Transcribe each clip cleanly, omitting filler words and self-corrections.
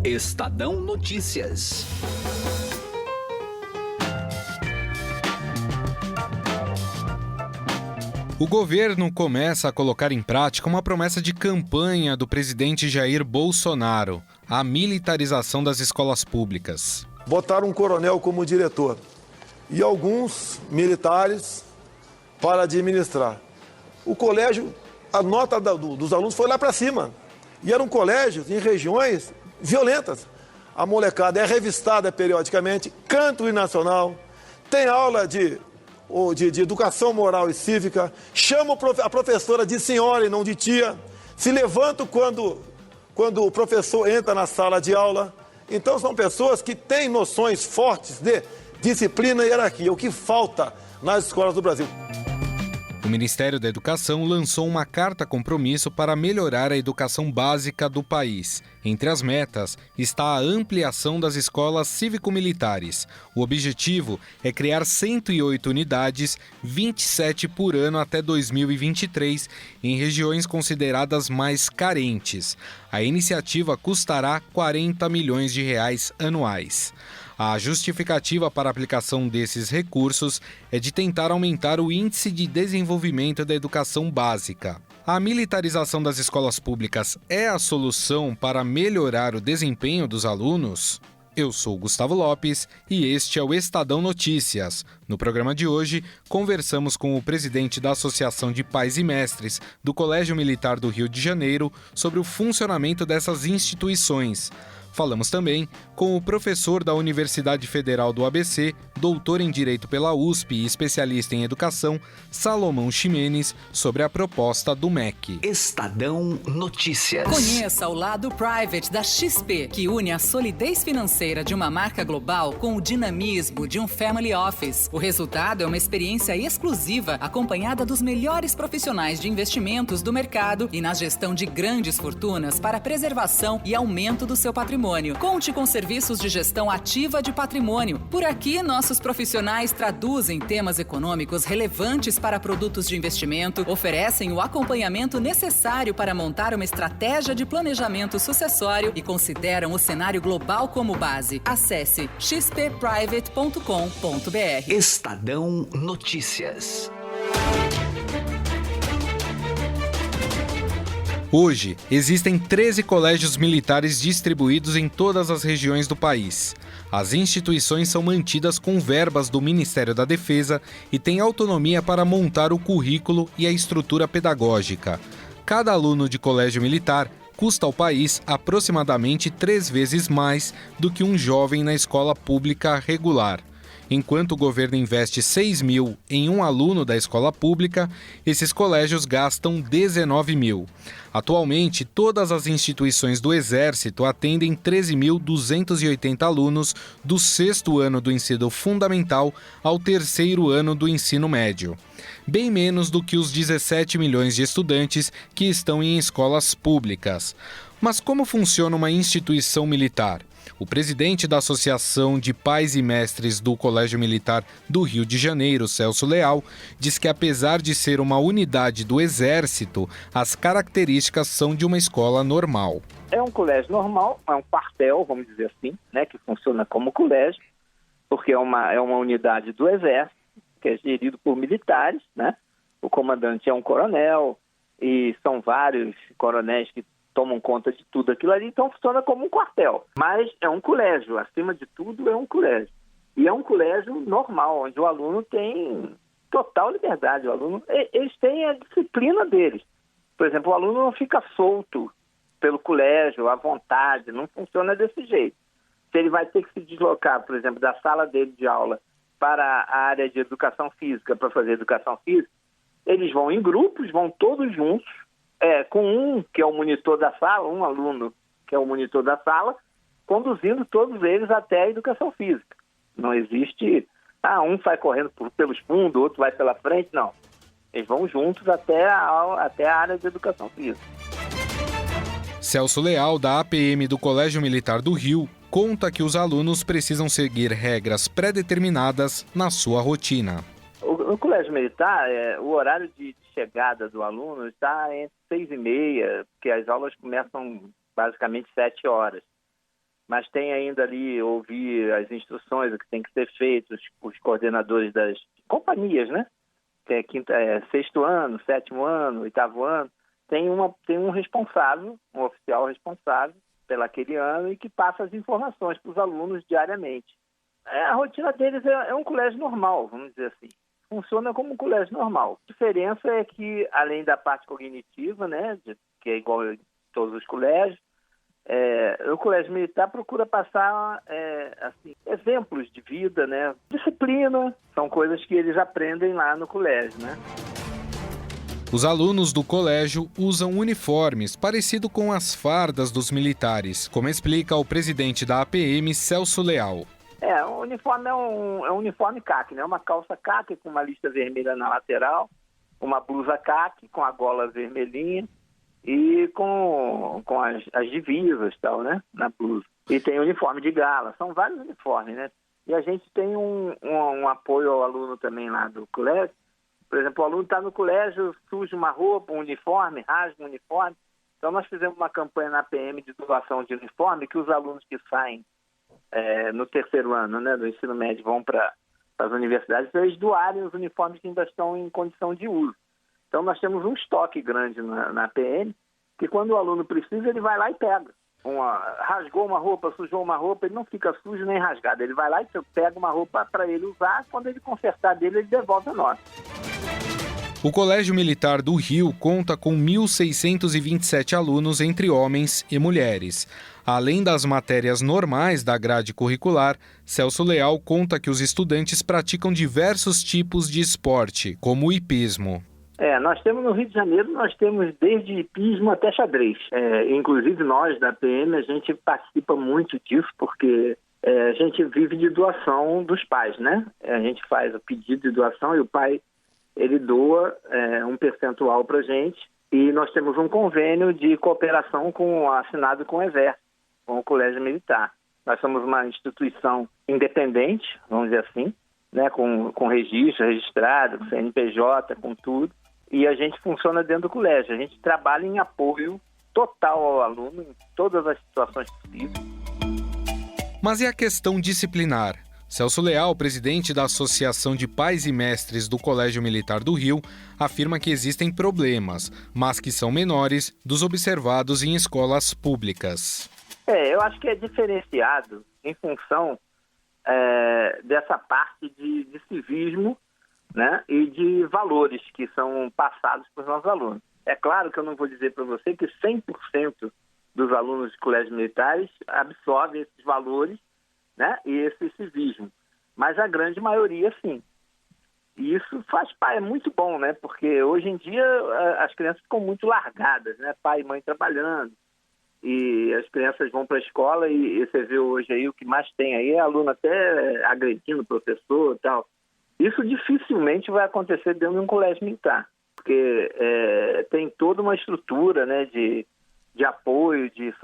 Estadão Notícias. O governo começa a colocar em prática uma promessa de campanha do presidente Jair Bolsonaro: a militarização das escolas públicas. Botaram um coronel como diretor e alguns militares para administrar. O colégio, a nota dos alunos foi lá para cima. E eram colégios em regiões violentas. A molecada é revistada periodicamente, canta o hino nacional, tem aula de educação moral e cívica, chama a professora de senhora e não de tia, se levanta quando o professor entra na sala de aula. Então são pessoas que têm noções fortes de disciplina e hierarquia, o que falta nas escolas do Brasil. O Ministério da Educação lançou uma carta-compromisso para melhorar a educação básica do país. Entre as metas está a ampliação das escolas cívico-militares. O objetivo é criar 108 unidades, 27 por ano até 2023, em regiões consideradas mais carentes. A iniciativa custará R$40 milhões anuais. A justificativa para a aplicação desses recursos é de tentar aumentar o índice de desenvolvimento da educação básica. A militarização das escolas públicas é a solução para melhorar o desempenho dos alunos? Eu sou Gustavo Lopes e este é o Estadão Notícias. No programa de hoje, conversamos com o presidente da Associação de Pais e Mestres do Colégio Militar do Rio de Janeiro sobre o funcionamento dessas instituições. Falamos também com o professor da Universidade Federal do ABC, doutor em Direito pela USP e especialista em Educação, Salomão Ximenes, sobre a proposta do MEC. Estadão Notícias. Conheça o lado private da XP, que une a solidez financeira de uma marca global com o dinamismo de um family office. O resultado é uma experiência exclusiva, acompanhada dos melhores profissionais de investimentos do mercado e na gestão de grandes fortunas para preservação e aumento do seu patrimônio. Conte com serviços de gestão ativa de patrimônio. Por aqui, nossos profissionais traduzem temas econômicos relevantes para produtos de investimento, oferecem o acompanhamento necessário para montar uma estratégia de planejamento sucessório e consideram o cenário global como base. Acesse xpprivate.com.br. Estadão Notícias. Hoje, existem 13 colégios militares distribuídos em todas as regiões do país. As instituições são mantidas com verbas do Ministério da Defesa e têm autonomia para montar o currículo e a estrutura pedagógica. Cada aluno de colégio militar custa ao país aproximadamente 3 vezes mais do que um jovem na escola pública regular. Enquanto o governo investe 6 mil em um aluno da escola pública, esses colégios gastam 19 mil. Atualmente, todas as instituições do Exército atendem 13.280 alunos do 6º ano do ensino fundamental ao 3º ano do ensino médio. Bem menos do que os 17 milhões de estudantes que estão em escolas públicas. Mas como funciona uma instituição militar? O presidente da Associação de Pais e Mestres do Colégio Militar do Rio de Janeiro, Celso Leal, diz que apesar de ser uma unidade do Exército, as características são de uma escola normal. É um colégio normal, é um quartel, vamos dizer assim, né, que funciona como colégio, porque é uma unidade do Exército, que é gerido por militares, né? O comandante é um coronel e são vários coronéis que tomam conta de tudo aquilo ali, então funciona como um quartel. Mas é um colégio, acima de tudo é um colégio. E é um colégio normal, onde o aluno tem total liberdade. Eles têm a disciplina deles. Por exemplo, o aluno não fica solto pelo colégio, à vontade, não funciona desse jeito. Se ele vai ter que se deslocar, por exemplo, da sala dele de aula para a área de educação física, para fazer educação física, eles vão em grupos, vão todos juntos, com um que é o monitor da sala, um aluno que é o monitor da sala, conduzindo todos eles até a educação física. Não existe, um sai correndo pelos fundos, o outro vai pela frente, não. Eles vão juntos até a área de educação física. Celso Leal, da APM do Colégio Militar do Rio, conta que os alunos precisam seguir regras pré-determinadas na sua rotina. No colégio militar, o horário de chegada do aluno está entre 6h30, porque as aulas começam basicamente 7 horas. mas tem ainda ali ouvir as instruções, o que tem que ser feito, os coordenadores das companhias, né? Que é sexto ano, sétimo ano, oitavo ano, tem um responsável, um oficial responsável pelaquele ano e que passa as informações para os alunos diariamente. A rotina deles é um colégio normal, vamos dizer assim. Funciona como um colégio normal. A diferença é que, além da parte cognitiva, né, que é igual a todos os colégios, o colégio militar procura passar assim, exemplos de vida, né? Disciplina, são coisas que eles aprendem lá no colégio, né? Os alunos do colégio usam uniformes parecido com as fardas dos militares, como explica o presidente da APM, Celso Leal. O uniforme é um uniforme caqui, né? Uma calça caqui com uma lista vermelha na lateral, uma blusa caqui com a gola vermelhinha e com as divisas, tal, né? Na blusa. E tem uniforme de gala, são vários uniformes, né? E a gente tem um apoio ao aluno também lá do colégio. Por exemplo, o aluno está no colégio, suja uma roupa, um uniforme, rasga um uniforme. Então nós fizemos uma campanha na APM de doação de uniforme, que os alunos que saem no terceiro ano, né, do ensino médio vão para as universidades, para eles doarem os uniformes que ainda estão em condição de uso. Então nós temos um estoque grande na APM, que quando o aluno precisa, ele vai lá e pega. Rasgou uma roupa, sujou uma roupa, ele não fica sujo nem rasgado. Ele vai lá e pega uma roupa para ele usar, quando ele consertar dele, ele devolve a nota. O Colégio Militar do Rio conta com 1.627 alunos entre homens e mulheres. Além das matérias normais da grade curricular, Celso Leal conta que os estudantes praticam diversos tipos de esporte, como o hipismo. Nós temos no Rio de Janeiro, nós temos desde hipismo até xadrez. Inclusive nós da PM, a gente participa muito disso, porque a gente vive de doação dos pais, né? A gente faz o pedido de doação e o pai, ele doa um percentual para a gente, e nós temos um convênio de cooperação assinado com o Exército, com o Colégio Militar. Nós somos uma instituição independente, vamos dizer assim, né, com registro, registrado, com CNPJ, com tudo, e a gente funciona dentro do colégio. A gente trabalha em apoio total ao aluno em todas as situações possíveis. Mas e a questão disciplinar? Celso Leal, presidente da Associação de Pais e Mestres do Colégio Militar do Rio, afirma que existem problemas, mas que são menores dos observados em escolas públicas. Eu acho que é diferenciado em função dessa parte de civismo, né, e de valores que são passados para os nossos alunos. É claro que eu não vou dizer para você que 100% dos alunos de colégios militares absorvem esses valores, né, e esse civismo, mas a grande maioria sim. E isso é muito bom, né, porque hoje em dia as crianças ficam muito largadas, né, pai e mãe trabalhando, e as crianças vão para a escola e você vê hoje aí o que mais tem aí é aluno até agredindo o professor e tal. Isso dificilmente vai acontecer dentro de um colégio militar, porque tem toda uma estrutura, né, de apoio, de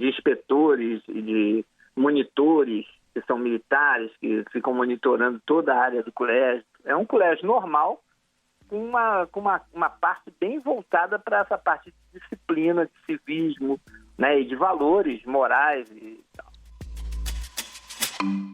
inspetores e de monitores que são militares, que ficam monitorando toda a área do colégio. É um colégio normal, com uma parte bem voltada para essa parte de disciplina, de civismo, né, e de valores morais e tal.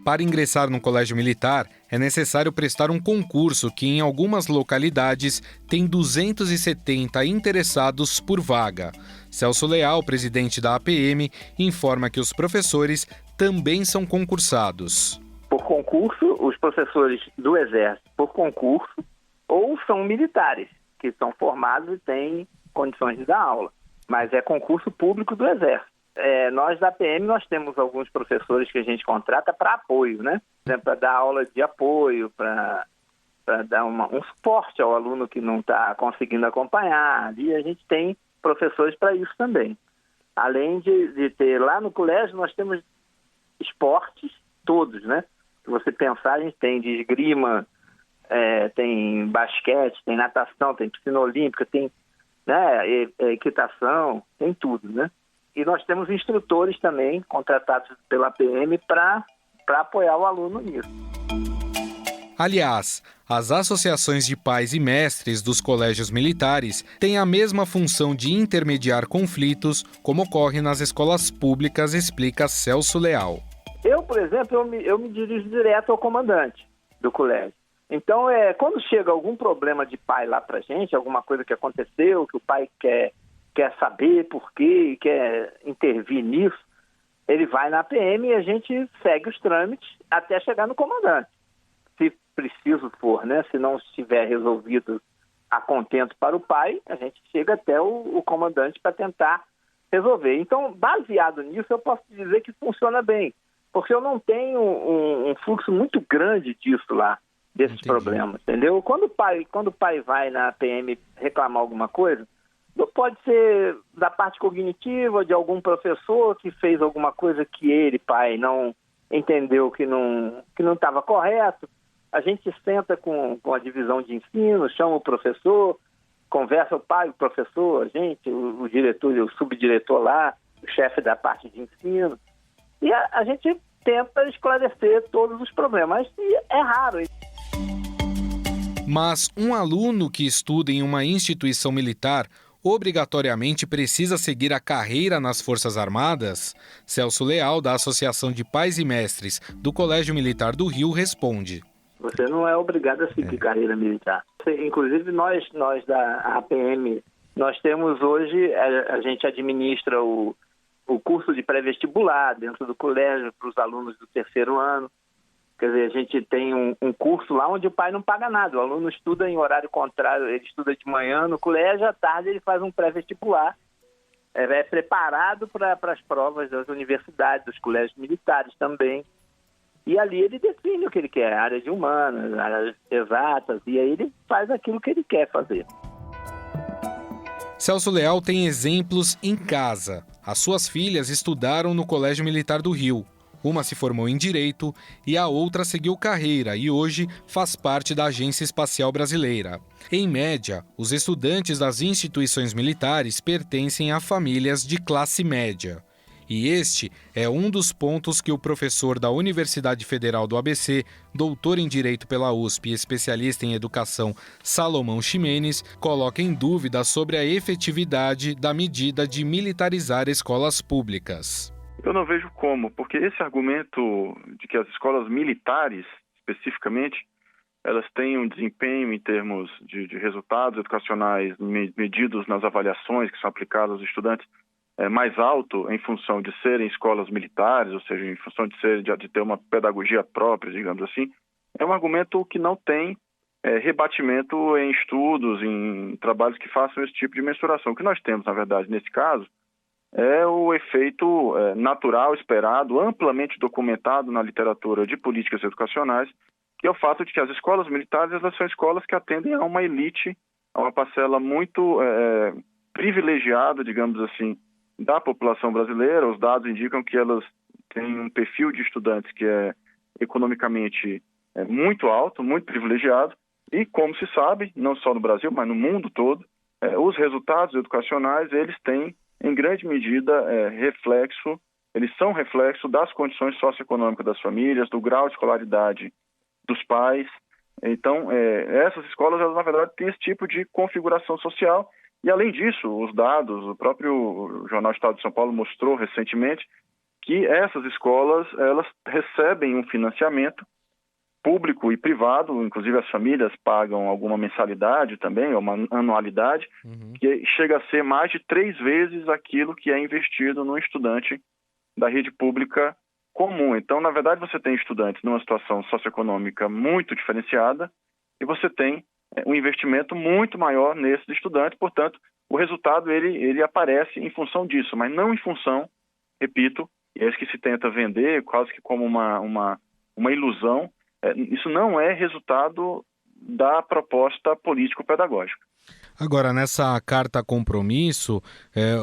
Para ingressar no colégio militar, é necessário prestar um concurso que, em algumas localidades, tem 270 interessados por vaga. Celso Leal, presidente da APM, informa que os professores também são concursados. Por concurso, os professores do Exército, por concurso, ou são militares, que são formados e têm condições de dar aula. Mas é concurso público do Exército. Nós da PM, nós temos alguns professores que a gente contrata para apoio, né? Por exemplo, para dar aula de apoio, para dar um suporte ao aluno que não está conseguindo acompanhar. E a gente tem professores para isso também. Além de ter lá no colégio, nós temos esportes todos, né? Se você pensar, a gente tem de esgrima, tem basquete, tem natação, tem piscina olímpica, tem, né, equitação, tem tudo, né? E nós temos instrutores também contratados pela PM para apoiar o aluno nisso. Aliás, as associações de pais e mestres dos colégios militares têm a mesma função de intermediar conflitos, como ocorre nas escolas públicas, explica Celso Leal. Eu, por exemplo, eu me dirijo direto ao comandante do colégio. Então, quando chega algum problema de pai lá pra gente, alguma coisa que aconteceu, que o pai quer saber por quê e quer intervir nisso, ele vai na PM e a gente segue os trâmites até chegar no comandante. Se preciso for, né? Se não estiver resolvido a contento para o pai, a gente chega até o comandante para tentar resolver. Então, baseado nisso, eu posso dizer que funciona bem, porque eu não tenho um fluxo muito grande disso lá, desses problemas, entendeu? Quando o pai vai na PM reclamar alguma coisa, não pode ser da parte cognitiva, de algum professor que fez alguma coisa que ele, pai, não entendeu que não estava correto. A gente senta com a divisão de ensino, chama o professor, conversa o pai, o professor, a gente, o diretor, o subdiretor lá, o chefe da parte de ensino, e a gente tenta esclarecer todos os problemas. E é raro. Mas um aluno que estuda em uma instituição militar obrigatoriamente precisa seguir a carreira nas Forças Armadas? Celso Leal, da Associação de Pais e Mestres do Colégio Militar do Rio, responde. Você não é obrigado a seguir carreira militar. Inclusive, nós da APM, nós temos hoje, a gente administra o curso de pré-vestibular dentro do colégio para os alunos do 3º ano. Quer dizer, a gente tem um curso lá onde o pai não paga nada. O aluno estuda em horário contrário, ele estuda de manhã no colégio, à tarde ele faz um pré-vestibular. É preparado para as provas das universidades, dos colégios militares também. E ali ele define o que ele quer, área de humanas, áreas exatas, e aí ele faz aquilo que ele quer fazer. Celso Leal tem exemplos em casa. As suas filhas estudaram no Colégio Militar do Rio. Uma se formou em Direito e a outra seguiu carreira e hoje faz parte da Agência Espacial Brasileira. Em média, os estudantes das instituições militares pertencem a famílias de classe média. E este é um dos pontos que o professor da Universidade Federal do ABC, doutor em Direito pela USP e especialista em Educação, Salomão Ximenes, coloca em dúvida sobre a efetividade da medida de militarizar escolas públicas. Eu não vejo como, porque esse argumento de que as escolas militares, especificamente, elas têm um desempenho em termos de resultados educacionais medidos nas avaliações que são aplicadas aos estudantes mais alto em função de serem escolas militares, ou seja, em função de ter uma pedagogia própria, digamos assim, é um argumento que não tem rebatimento em estudos, em trabalhos que façam esse tipo de mensuração. O que nós temos, na verdade, nesse caso, é o efeito natural, esperado, amplamente documentado na literatura de políticas educacionais, que é o fato de que as escolas militares elas são escolas que atendem a uma elite, a uma parcela muito privilegiada, digamos assim, da população brasileira. Os dados indicam que elas têm um perfil de estudantes que é economicamente muito alto, muito privilegiado, e como se sabe, não só no Brasil, mas no mundo todo, os resultados educacionais, eles têm em grande medida, eles são reflexo das condições socioeconômicas das famílias, do grau de escolaridade dos pais. Então, essas escolas, elas, na verdade, têm esse tipo de configuração social. E, além disso, os dados, o próprio Jornal Estado de São Paulo mostrou recentemente que essas escolas, elas recebem um financiamento público e privado, inclusive as famílias pagam alguma mensalidade também, ou uma anualidade, que chega a ser mais de 3 vezes aquilo que é investido no estudante da rede pública comum. Então, na verdade, você tem estudantes numa situação socioeconômica muito diferenciada e você tem um investimento muito maior nesses estudantes, portanto, o resultado ele aparece em função disso, mas não em função, repito, é isso que se tenta vender quase que como uma ilusão. Isso não é resultado da proposta político-pedagógica. Agora, nessa carta compromisso,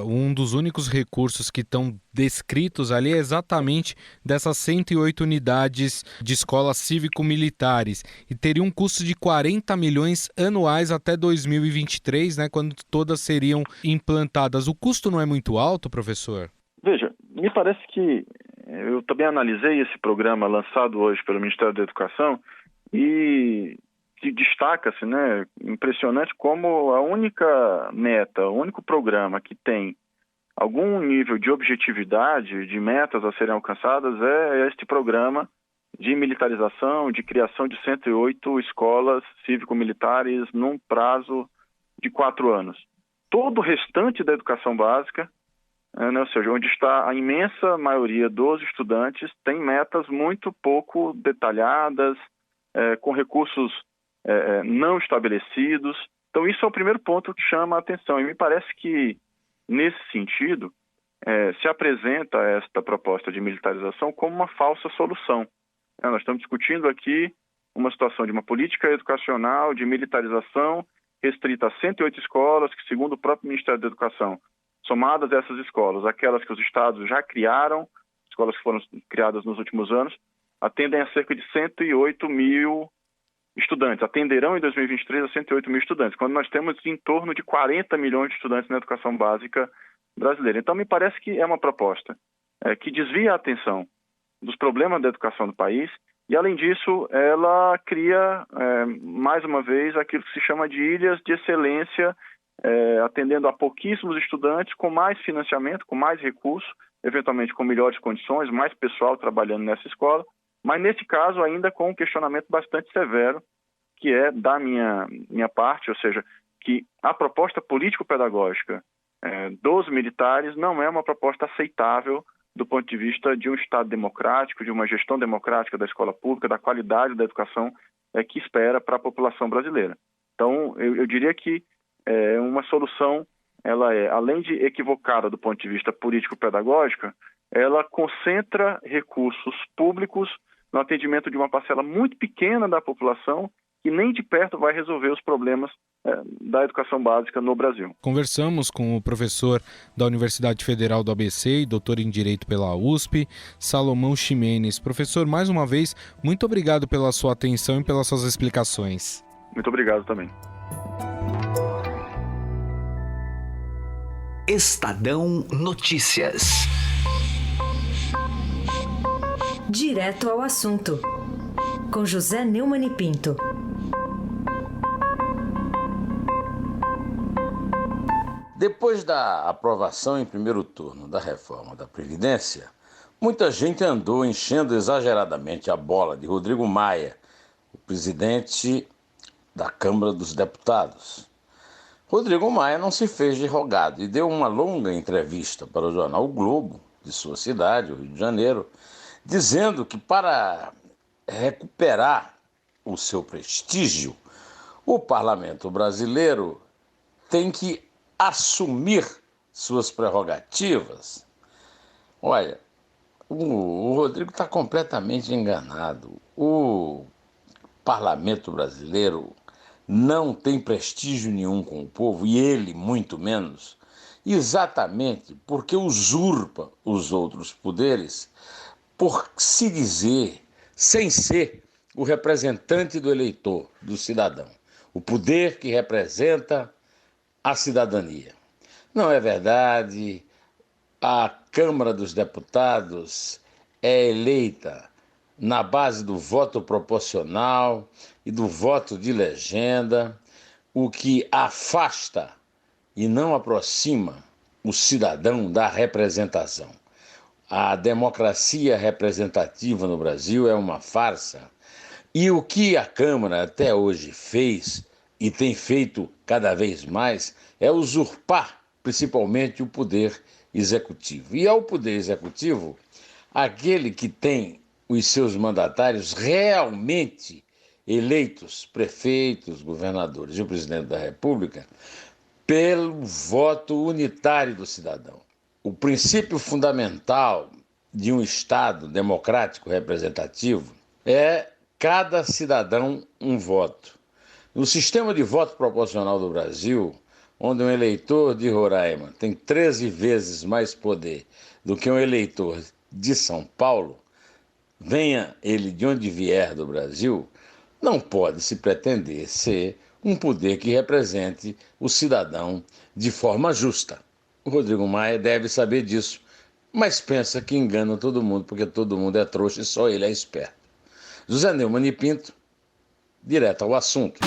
um dos únicos recursos que estão descritos ali é exatamente dessas 108 unidades de escolas cívico-militares e teria um custo de 40 milhões anuais até 2023, né, quando todas seriam implantadas. O custo não é muito alto, professor? Veja, me parece que eu também analisei esse programa lançado hoje pelo Ministério da Educação e que destaca-se, né, impressionante como a única meta, o único programa que tem algum nível de objetividade, de metas a serem alcançadas, é este programa de militarização, de criação de 108 escolas cívico-militares num prazo de 4 anos. Todo o restante da educação básica, né, ou seja, onde está a imensa maioria dos estudantes, tem metas muito pouco detalhadas, com recursos não estabelecidos. Então, isso é o primeiro ponto que chama a atenção. E me parece que, nesse sentido, se apresenta esta proposta de militarização como uma falsa solução. Nós estamos discutindo aqui uma situação de uma política educacional de militarização restrita a 108 escolas, que, segundo o próprio Ministério da Educação, somadas essas escolas, aquelas que os estados já criaram, escolas que foram criadas nos últimos anos, atendem a cerca de 108 mil estudantes, atenderão em 2023 a 108 mil estudantes, quando nós temos em torno de 40 milhões de estudantes na educação básica brasileira. Então, me parece que é uma proposta que desvia a atenção dos problemas da educação do país e, além disso, ela cria, mais uma vez, aquilo que se chama de ilhas de excelência, atendendo a pouquíssimos estudantes, com mais financiamento, com mais recursos, eventualmente com melhores condições, mais pessoal trabalhando nessa escola, mas nesse caso ainda com um questionamento bastante severo, que é da minha parte, ou seja, que a proposta político-pedagógica dos militares não é uma proposta aceitável do ponto de vista de um Estado democrático, de uma gestão democrática da escola pública, da qualidade da educação que espera para a população brasileira. Então, eu diria que uma solução, ela além de equivocada do ponto de vista político-pedagógico, ela concentra recursos públicos no atendimento de uma parcela muito pequena da população que nem de perto vai resolver os problemas da educação básica no Brasil. Conversamos com o professor da Universidade Federal do ABC e doutor em Direito pela USP, Salomão Ximenes. Professor, mais uma vez, muito obrigado pela sua atenção e pelas suas explicações. Muito obrigado também. Estadão Notícias. Direto ao assunto, com José Neumann e Pinto. Depois da aprovação em primeiro turno da reforma da Previdência, muita gente andou enchendo exageradamente a bola de Rodrigo Maia, o presidente da Câmara dos Deputados. Rodrigo Maia não se fez de rogado e deu uma longa entrevista para o jornal O Globo, de sua cidade, o Rio de Janeiro, dizendo que para recuperar o seu prestígio, o parlamento brasileiro tem que assumir suas prerrogativas. Olha, o Rodrigo está completamente enganado. O parlamento brasileiro não tem prestígio nenhum com o povo, e ele muito menos, exatamente porque usurpa os outros poderes por se dizer, sem ser o representante do eleitor, do cidadão, o poder que representa a cidadania. Não é verdade. A Câmara dos Deputados é eleita na base do voto proporcional e do voto de legenda, o que afasta e não aproxima o cidadão da representação. A democracia representativa no Brasil é uma farsa. E o que a Câmara até hoje fez e tem feito cada vez mais é usurpar principalmente o poder executivo. E ao poder executivo, aquele que tem os seus mandatários realmente eleitos, prefeitos, governadores e o presidente da República, pelo voto unitário do cidadão. O princípio fundamental de um Estado democrático representativo é cada cidadão um voto. No sistema de voto proporcional do Brasil, onde um eleitor de Roraima tem 13 vezes mais poder do que um eleitor de São Paulo, venha ele de onde vier do Brasil, não pode se pretender ser um poder que represente o cidadão de forma justa. O Rodrigo Maia deve saber disso, mas pensa que engana todo mundo, porque todo mundo é trouxa e só ele é esperto. José Neumann e Pinto, Direto ao assunto.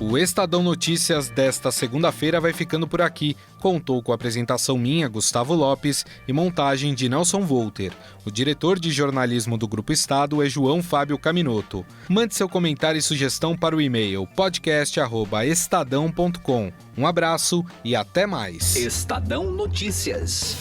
O Estadão Notícias desta segunda-feira vai ficando por aqui. Contou com a apresentação minha, Gustavo Lopes, e montagem de Nelson Volter. O diretor de jornalismo do Grupo Estado é João Fábio Caminoto. Mande seu comentário e sugestão para o e-mail podcast@estadão.com. Um abraço e até mais. Estadão Notícias.